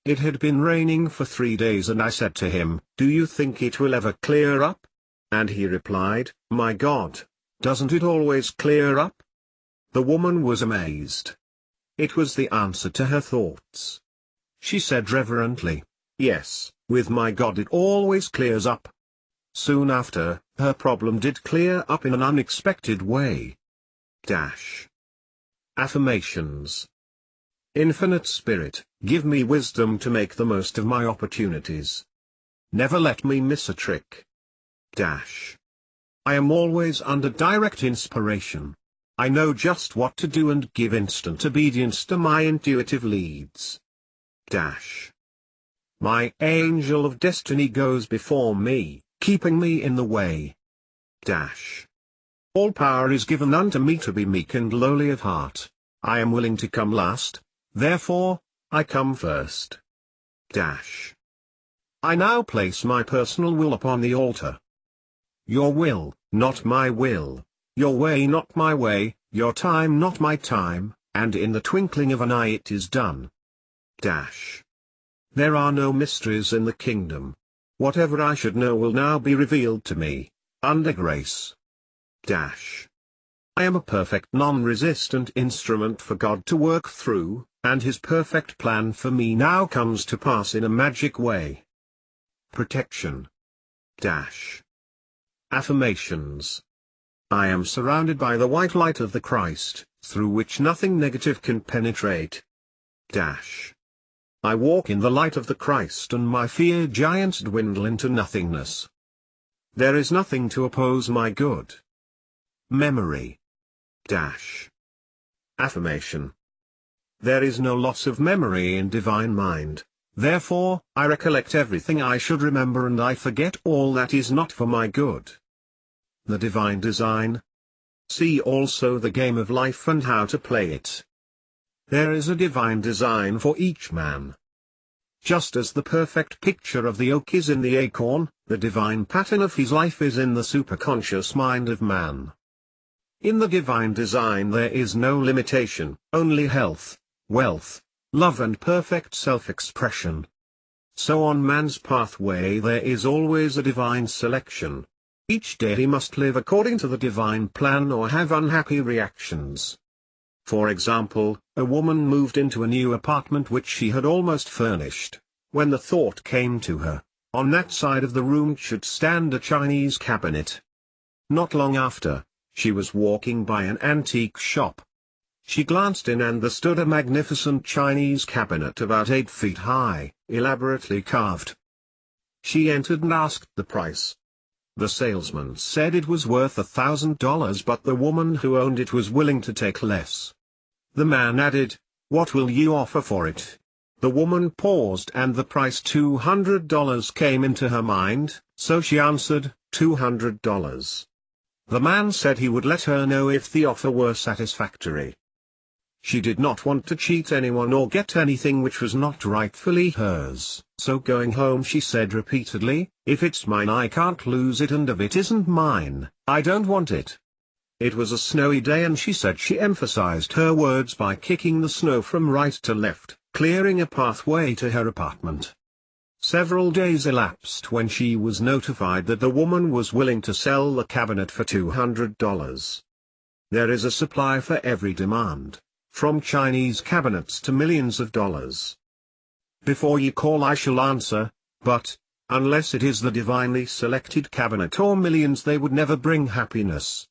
It had been raining for 3 days and I said to him, do you think it will ever clear up? And he replied, my God, doesn't it always clear up? The woman was amazed. It was the answer to her thoughts. She said reverently, yes, with my God it always clears up. Soon after, her problem did clear up in an unexpected way. Affirmations. Infinite Spirit, give me wisdom to make the most of my opportunities. Never let me miss a trick. I am always under direct inspiration. I know just what to do and give instant obedience to my intuitive leads. My angel of destiny goes before me, keeping me in the way. All power is given unto me to be meek and lowly of heart. I am willing to come last, therefore, I come first. I now place my personal will upon the altar. Your will, not my will, your way not my way, your time not my time, and in the twinkling of an eye it is done. There are no mysteries in the kingdom. Whatever I should know will now be revealed to me, under grace. I am a perfect non-resistant instrument for God to work through, and his perfect plan for me now comes to pass in a magic way. Protection. Affirmations. I am surrounded by the white light of the Christ, through which nothing negative can penetrate. I walk in the light of the Christ and my fear giants dwindle into nothingness. There is nothing to oppose my good. Memory. Affirmation. There is no loss of memory in divine mind, therefore, I recollect everything I should remember and I forget all that is not for my good. The divine design. See also the game of life and how to play it. There is a divine design for each man. Just as the perfect picture of the oak is in the acorn, the divine pattern of his life is in the superconscious mind of man. In the divine design there is no limitation, only health, wealth, love and perfect self-expression. So on man's pathway there is always a divine selection. Each day he must live according to the divine plan or have unhappy reactions. For example, a woman moved into a new apartment which she had almost furnished, when the thought came to her, on that side of the room should stand a Chinese cabinet. Not long after, she was walking by an antique shop. She glanced in and there stood a magnificent Chinese cabinet about 8 feet high, elaborately carved. She entered and asked the price. The salesman said it was worth $1,000 but the woman who owned it was willing to take less. The man added, "What will you offer for it?" The woman paused and the price $200 came into her mind, so she answered, $200. The man said he would let her know if the offer were satisfactory. She did not want to cheat anyone or get anything which was not rightfully hers, so going home she said repeatedly, "If it's mine I can't lose it and if it isn't mine, I don't want it." It was a snowy day and she said she emphasized her words by kicking the snow from right to left, clearing a pathway to her apartment. Several days elapsed when she was notified that the woman was willing to sell the cabinet for $200. There is a supply for every demand, from Chinese cabinets to millions of dollars. Before you call I shall answer, but, unless it is the divinely selected cabinet or millions they would never bring happiness.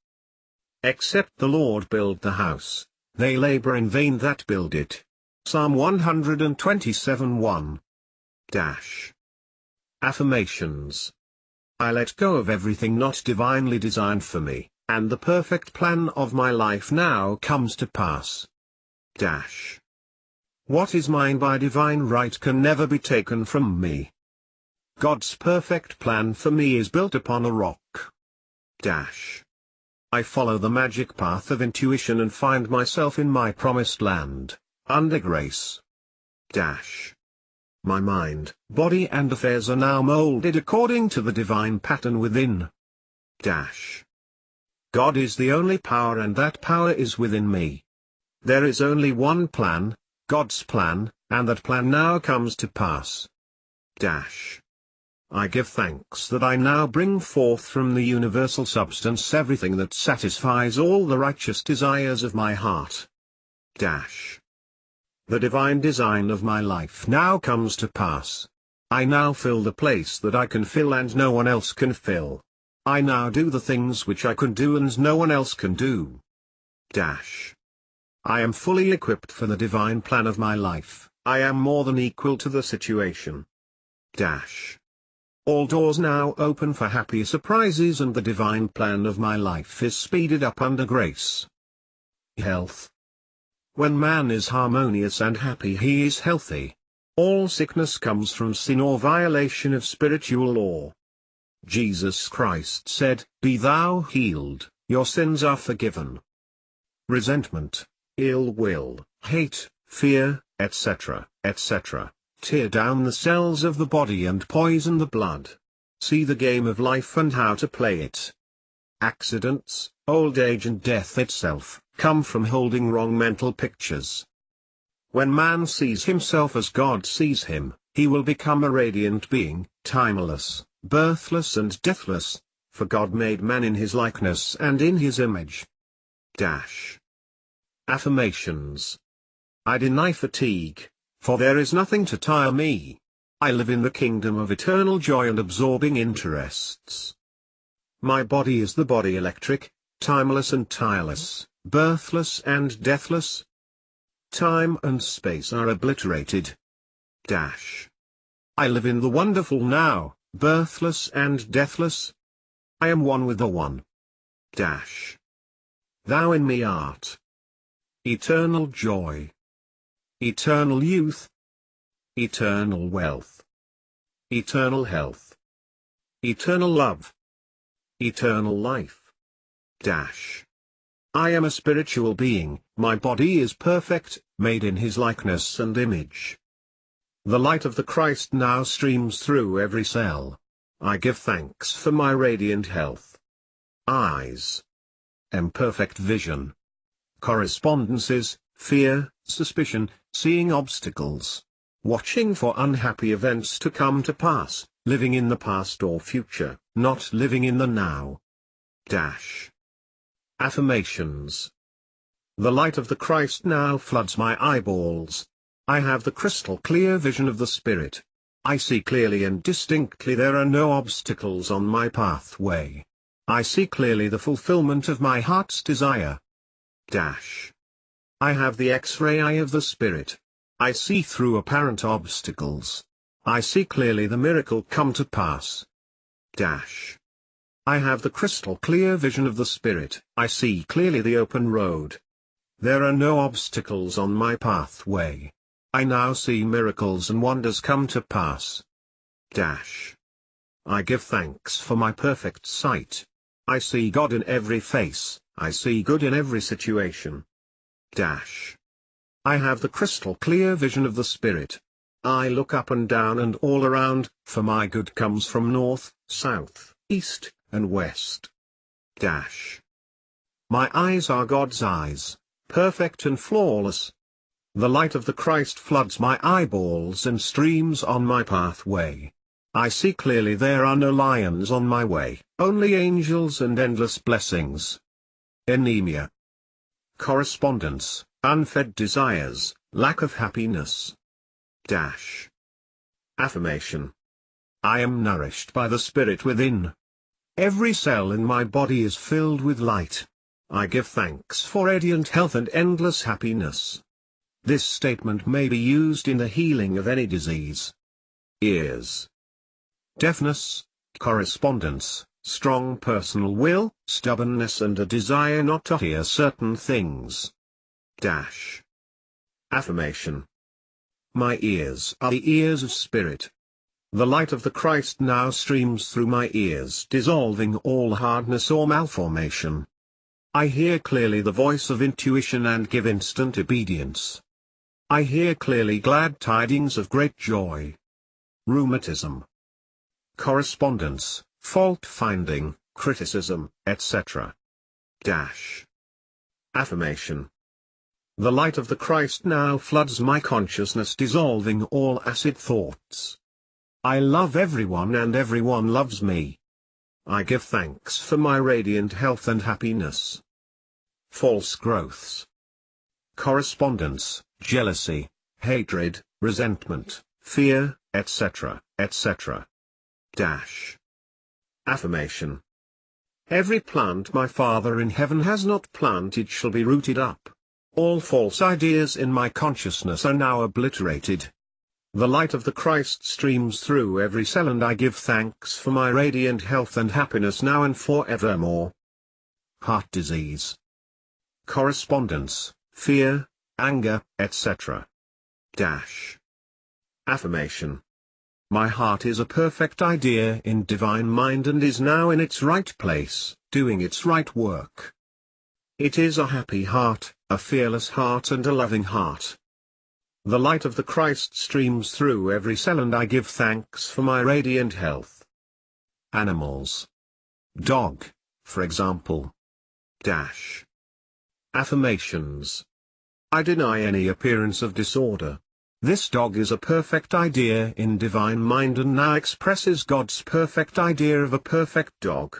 Except the Lord build the house, they labor in vain that build it. Psalm 127:1. Affirmations. I let go of everything not divinely designed for me, and the perfect plan of my life now comes to pass. What is mine by divine right can never be taken from me. God's perfect plan for me is built upon a rock. I follow the magic path of intuition and find myself in my promised land, under grace. My mind, body and affairs are now molded according to the divine pattern within. God is the only power and that power is within me. There is only one plan, God's plan, and that plan now comes to pass. I give thanks that I now bring forth from the universal substance everything that satisfies all the righteous desires of my heart. The divine design of my life now comes to pass. I now fill the place that I can fill and no one else can fill. I now do the things which I can do and no one else can do. I am fully equipped for the divine plan of my life. I am more than equal to the situation. All doors now open for happy surprises and the divine plan of my life is speeded up under grace. Health. When man is harmonious and happy he is healthy. All sickness comes from sin or violation of spiritual law. Jesus Christ said, "Be thou healed, your sins are forgiven." Resentment, ill will, hate, fear, etc., etc., tear down the cells of the body and poison the blood. See the game of life and how to play it. Accidents, old age and death itself, come from holding wrong mental pictures. When man sees himself as God sees him, he will become a radiant being, timeless, birthless and deathless, for God made man in his likeness and in his image. Affirmations. I deny fatigue, for there is nothing to tire me. I live in the kingdom of eternal joy and absorbing interests. My body is the body electric, timeless and tireless, birthless and deathless. Time and space are obliterated. I live in the wonderful now, birthless and deathless. I am one with the One. Thou in me art. Eternal joy. Eternal youth. Eternal wealth. Eternal health. Eternal love. Eternal life. I am a spiritual being, my body is perfect, made in His likeness and image. The light of the Christ now streams through every cell. I give thanks for my radiant health. Eyes. Imperfect vision. Correspondences, fear, suspicion, seeing obstacles. Watching for unhappy events to come to pass, living in the past or future, not living in the now. Affirmations. The light of the Christ now floods my eyeballs. I have the crystal clear vision of the Spirit. I see clearly and distinctly, there are no obstacles on my pathway. I see clearly the fulfillment of my heart's desire. I have the X-ray eye of the Spirit. I see through apparent obstacles. I see clearly the miracle come to pass. I have the crystal clear vision of the Spirit. I see clearly the open road. There are no obstacles on my pathway. I now see miracles and wonders come to pass. I give thanks for my perfect sight. I see God in every face, I see good in every situation. I have the crystal clear vision of the Spirit. I look up and down and all around, for my good comes from north, south, east, and west. My eyes are God's eyes, perfect and flawless. The light of the Christ floods my eyeballs and streams on my pathway. I see clearly there are no lions on my way, only angels and endless blessings. Anemia. Correspondence, unfed desires, lack of happiness. Affirmation. I am nourished by the Spirit within. Every cell in my body is filled with light. I give thanks for radiant health and endless happiness. This statement may be used in the healing of any disease. Ears. Deafness, correspondence, strong personal will, stubbornness and a desire not to hear certain things. Affirmation. My ears are the ears of Spirit. The light of the Christ now streams through my ears, dissolving all hardness or malformation. I hear clearly the voice of intuition and give instant obedience. I hear clearly glad tidings of great joy. Rheumatism. Correspondence, fault-finding, criticism, etc. Affirmation. The light of the Christ now floods my consciousness, dissolving all acid thoughts. I love everyone and everyone loves me. I give thanks for my radiant health and happiness. False growths. Correspondence, jealousy, hatred, resentment, fear, etc., etc. Affirmation. Every plant my Father in heaven has not planted shall be rooted up. All false ideas in my consciousness are now obliterated. The light of the Christ streams through every cell and I give thanks for my radiant health and happiness now and forevermore. Heart disease. Correspondence, fear, anger, etc. Affirmation. My heart is a perfect idea in divine mind and is now in its right place, doing its right work. It is a happy heart, a fearless heart and a loving heart. The light of the Christ streams through every cell and I give thanks for my radiant health. Animals. Dog, for example. Affirmations. I deny any appearance of disorder. This dog is a perfect idea in divine mind and now expresses God's perfect idea of a perfect dog.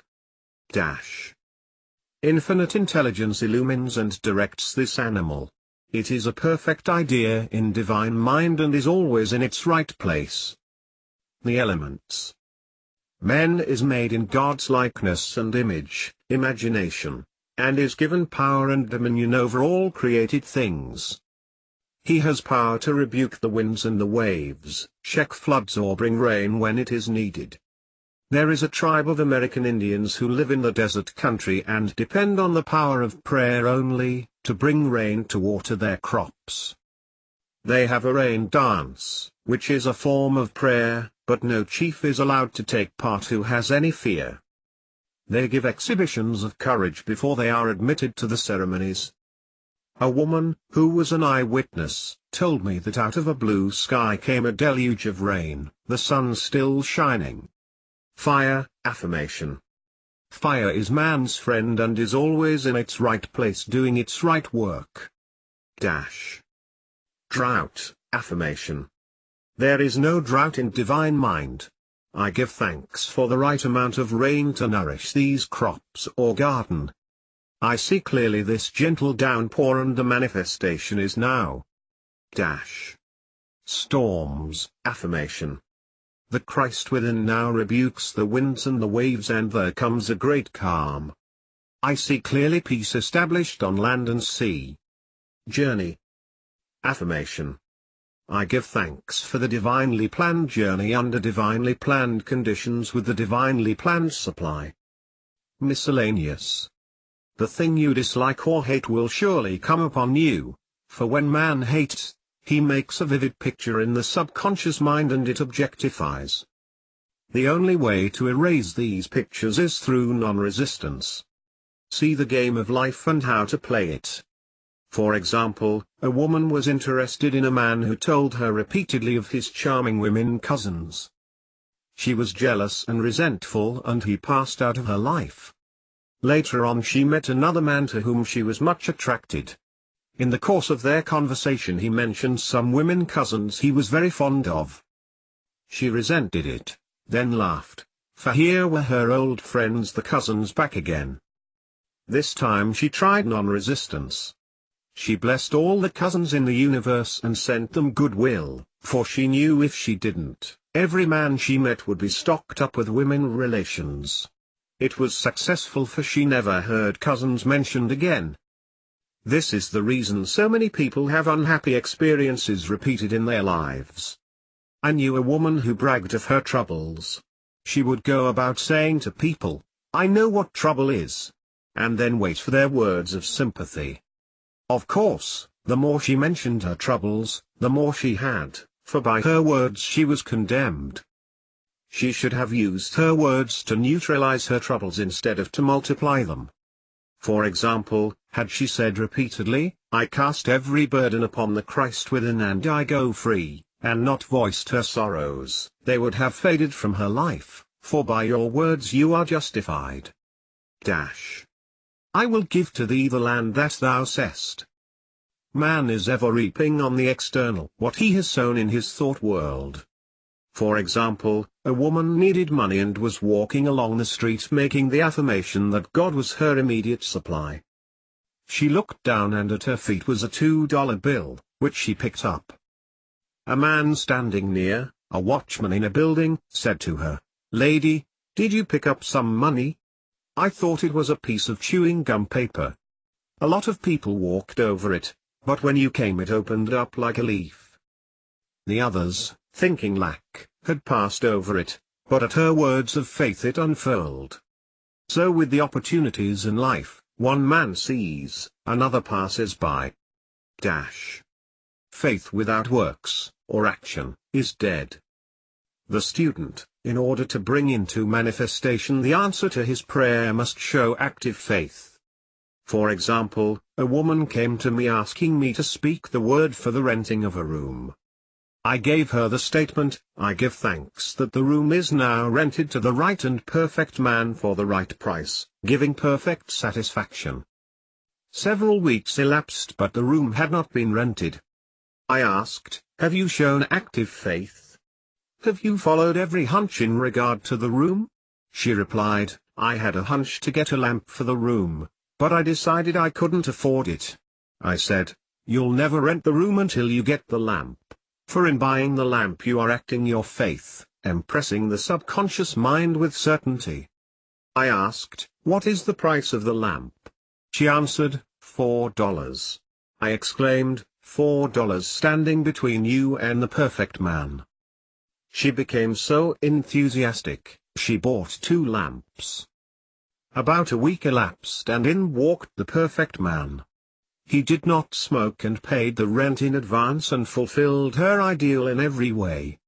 Infinite intelligence illumines and directs this animal. It is a perfect idea in divine mind and is always in its right place. The elements. Man is made in God's likeness and image, imagination, and is given power and dominion over all created things. He has power to rebuke the winds and the waves, check floods or bring rain when it is needed. There is a tribe of American Indians who live in the desert country and depend on the power of prayer only, to bring rain to water their crops. They have a rain dance, which is a form of prayer, but no chief is allowed to take part who has any fear. They give exhibitions of courage before they are admitted to the ceremonies. A woman, who was an eyewitness, told me that out of a blue sky came a deluge of rain, the sun still shining. Fire, affirmation. Fire is man's friend and is always in its right place doing its right work. Drought, affirmation. There is no drought in divine mind. I give thanks for the right amount of rain to nourish these crops or garden. I see clearly this gentle downpour and the manifestation is now. Storms, affirmation. The Christ within now rebukes the winds and the waves and there comes a great calm. I see clearly peace established on land and sea. Journey. Affirmation. I give thanks for the divinely planned journey under divinely planned conditions with the divinely planned supply. Miscellaneous. The thing you dislike or hate will surely come upon you, for when man hates, he makes a vivid picture in the subconscious mind and it objectifies. The only way to erase these pictures is through non-resistance. See the game of life and how to play it. For example, a woman was interested in a man who told her repeatedly of his charming women cousins. She was jealous and resentful and he passed out of her life. Later on she met another man to whom she was much attracted. In the course of their conversation he mentioned some women cousins he was very fond of. She resented it, then laughed, for here were her old friends the cousins back again. This time she tried non-resistance. She blessed all the cousins in the universe and sent them goodwill, for she knew if she didn't, every man she met would be stocked up with women relations. It was successful for she never heard cousins mentioned again. This is the reason so many people have unhappy experiences repeated in their lives. I knew a woman who bragged of her troubles. She would go about saying to people, "I know what trouble is," and then wait for their words of sympathy. Of course, the more she mentioned her troubles, the more she had, for by her words she was condemned. She should have used her words to neutralize her troubles instead of to multiply them. For example, had she said repeatedly, "I cast every burden upon the Christ within and I go free," and not voiced her sorrows, they would have faded from her life, for by your words you are justified. I will give to thee the land that thou sayest. Man is ever reaping on the external what he has sown in his thought world. For example, a woman needed money and was walking along the street making the affirmation that God was her immediate supply. She looked down and at her feet was a $2 bill, which she picked up. A man standing near, a watchman in a building, said to her, "Lady, did you pick up some money? I thought it was a piece of chewing gum paper. A lot of people walked over it, but when you came it opened up like a leaf." The others, thinking lack, had passed over it, but at her words of faith it unfurled. So with the opportunities in life, one man sees, another passes by. Faith without works, or action, is dead. The student, in order to bring into manifestation the answer to his prayer must show active faith. For example, a woman came to me asking me to speak the word for the renting of a room. I gave her the statement, "I give thanks that the room is now rented to the right and perfect man for the right price, giving perfect satisfaction." Several weeks elapsed but the room had not been rented. I asked, "Have you shown active faith? Have you followed every hunch in regard to the room?" She replied, "I had a hunch to get a lamp for the room, but I decided I couldn't afford it." I said, You'll never rent the room until you get the lamp. For in buying the lamp you are acting your faith, impressing the subconscious mind with certainty. I asked, what is the price of the lamp? She answered, $4. I exclaimed, $4 standing between you and the perfect man. She became so enthusiastic, she bought 2 lamps. About a week elapsed and in walked the perfect man. He did not smoke and paid the rent in advance and fulfilled her ideal in every way.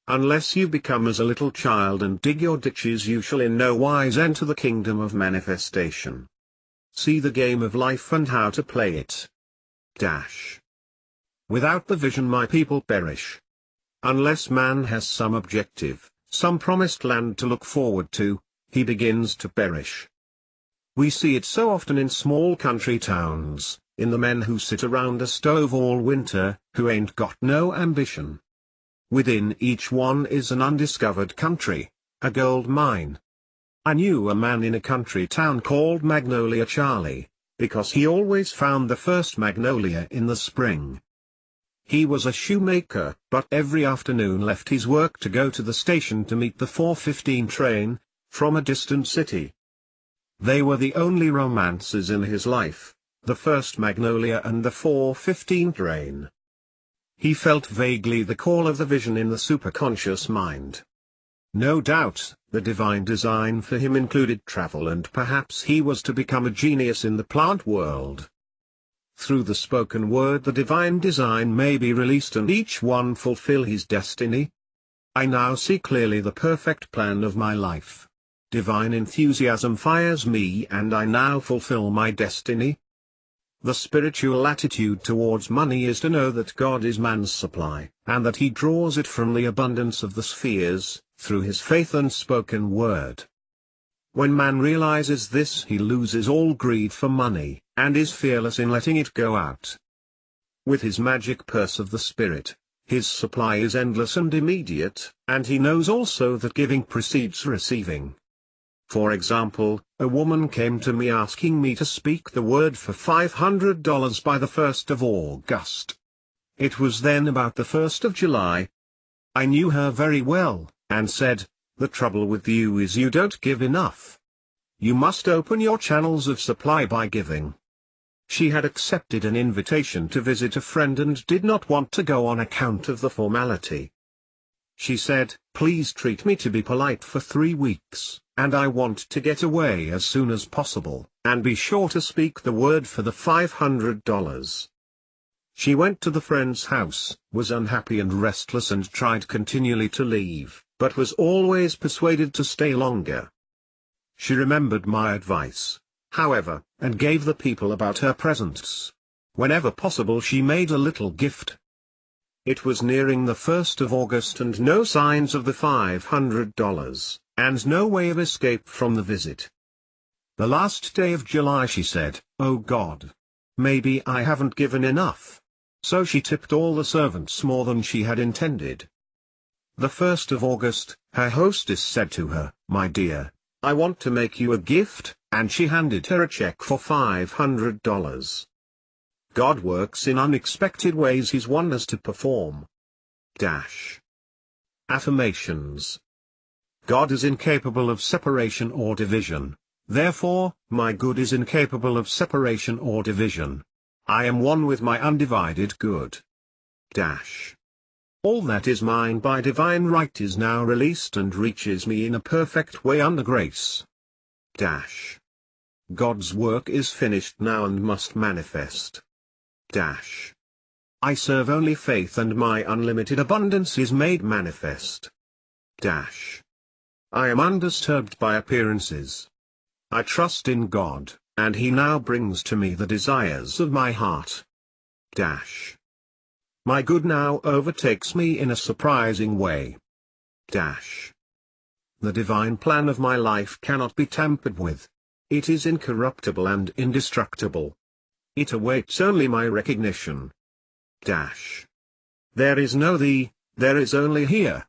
Unless you become as a little child and dig your ditches, you shall in no wise enter the kingdom of manifestation. See the game of life and how to play it. Without the vision my people perish. Unless man has some objective, some promised land to look forward to, he begins to perish. We see it so often in small country towns, in the men who sit around a stove all winter, who ain't got no ambition. Within each one is an undiscovered country, a gold mine. I knew a man in a country town called Magnolia Charlie, because he always found the first magnolia in the spring. He was a shoemaker, but every afternoon left his work to go to the station to meet the 4:15 train, from a distant city. They were the only romances in his life, the first magnolia and the 4:15 train. He felt vaguely the call of the vision in the superconscious mind. No doubt, the divine design for him included travel, and perhaps he was to become a genius in the plant world. Through the spoken word the divine design may be released and each one fulfill his destiny. I now see clearly the perfect plan of my life. Divine enthusiasm fires me and I now fulfill my destiny. The spiritual attitude towards money is to know that God is man's supply, and that he draws it from the abundance of the spheres, through his faith and spoken word. When man realizes this, he loses all greed for money, and is fearless in letting it go out. With his magic purse of the Spirit, his supply is endless and immediate, and he knows also that giving precedes receiving. For example, a woman came to me asking me to speak the word for $500 by the 1st of August. It was then about the 1st of July. I knew her very well, and said, the trouble with you is you don't give enough. You must open your channels of supply by giving. She had accepted an invitation to visit a friend and did not want to go on account of the formality. She said, please treat me to be polite for 3 weeks, and I want to get away as soon as possible, and be sure to speak the word for the $500. She went to the friend's house, was unhappy and restless and tried continually to leave, but was always persuaded to stay longer. She remembered my advice, however, and gave the people about her presents. Whenever possible she made a little gift. It was nearing the 1st of August and no signs of the $500, and no way of escape from the visit. The last day of July she said, oh God! Maybe I haven't given enough. So she tipped all the servants more than she had intended. The 1st of August, her hostess said to her, my dear, I want to make you a gift, and she handed her a check for $500. God works in unexpected ways his wonders to perform. Affirmations. God is incapable of separation or division, therefore, my good is incapable of separation or division. I am one with my undivided good. All that is mine by divine right is now released and reaches me in a perfect way under grace. God's work is finished now and must manifest. I serve only faith and my unlimited abundance is made manifest. I am undisturbed by appearances. I trust in God, and he now brings to me the desires of my heart. My good now overtakes me in a surprising way. The divine plan of my life cannot be tampered with. It is incorruptible and indestructible. It awaits only my recognition. There is no thee, there is only here.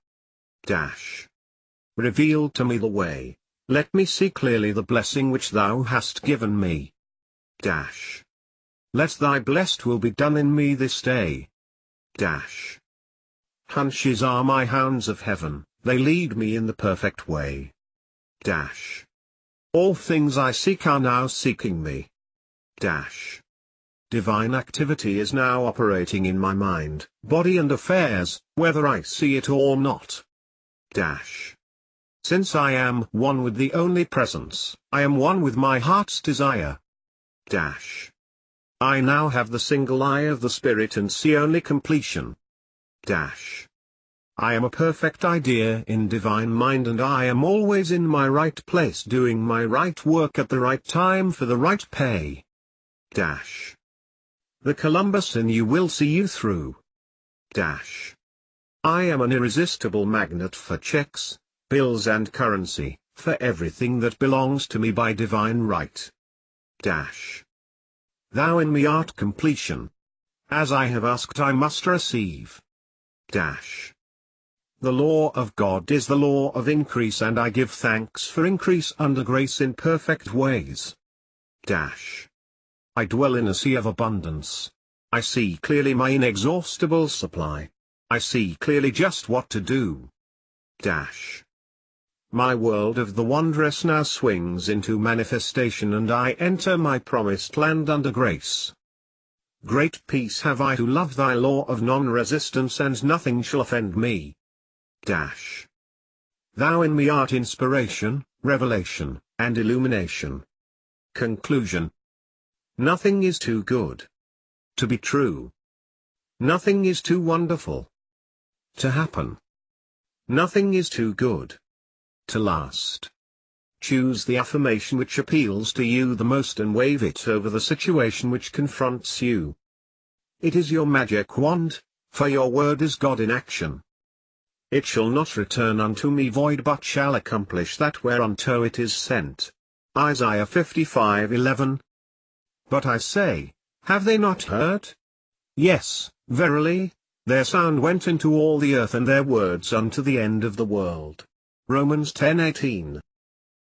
Reveal to me the way, let me see clearly the blessing which thou hast given me. Let thy blessed will be done in me this day. Dash. Hunches are my hounds of heaven, they lead me in the perfect way. Dash. All things I seek are now seeking me. Dash. Divine activity is now operating in my mind, body and affairs, whether I see it or not. Dash. Since I am one with the only presence, I am one with my heart's desire. Dash. I now have the single eye of the Spirit and see only completion. Dash. I am a perfect idea in divine mind and I am always in my right place doing my right work at the right time for the right pay. Dash. The Columbus in you will see you through. Dash. I am an irresistible magnet for checks, bills and currency, for everything that belongs to me by divine right. Dash. Thou in me art completion. As I have asked I must receive. Dash. The law of God is the law of increase and I give thanks for increase under grace in perfect ways. Dash. I dwell in a sea of abundance. I see clearly my inexhaustible supply. I see clearly just what to do. Dash. My world of the wondrous now swings into manifestation and I enter my promised land under grace. Great peace have I to love thy law of non-resistance and nothing shall offend me. Dash. Thou in me art inspiration, revelation, and illumination. Conclusion. Nothing is too good to be true. Nothing is too wonderful to happen. Nothing is too good to last. Choose the affirmation which appeals to you the most and wave it over the situation which confronts you. It is your magic wand, for your word is God in action. It shall not return unto me void but shall accomplish that whereunto it is sent. Isaiah 55:11. But I say, have they not heard? Yes, verily, their sound went into all the earth and their words unto the end of the world. Romans 10:18.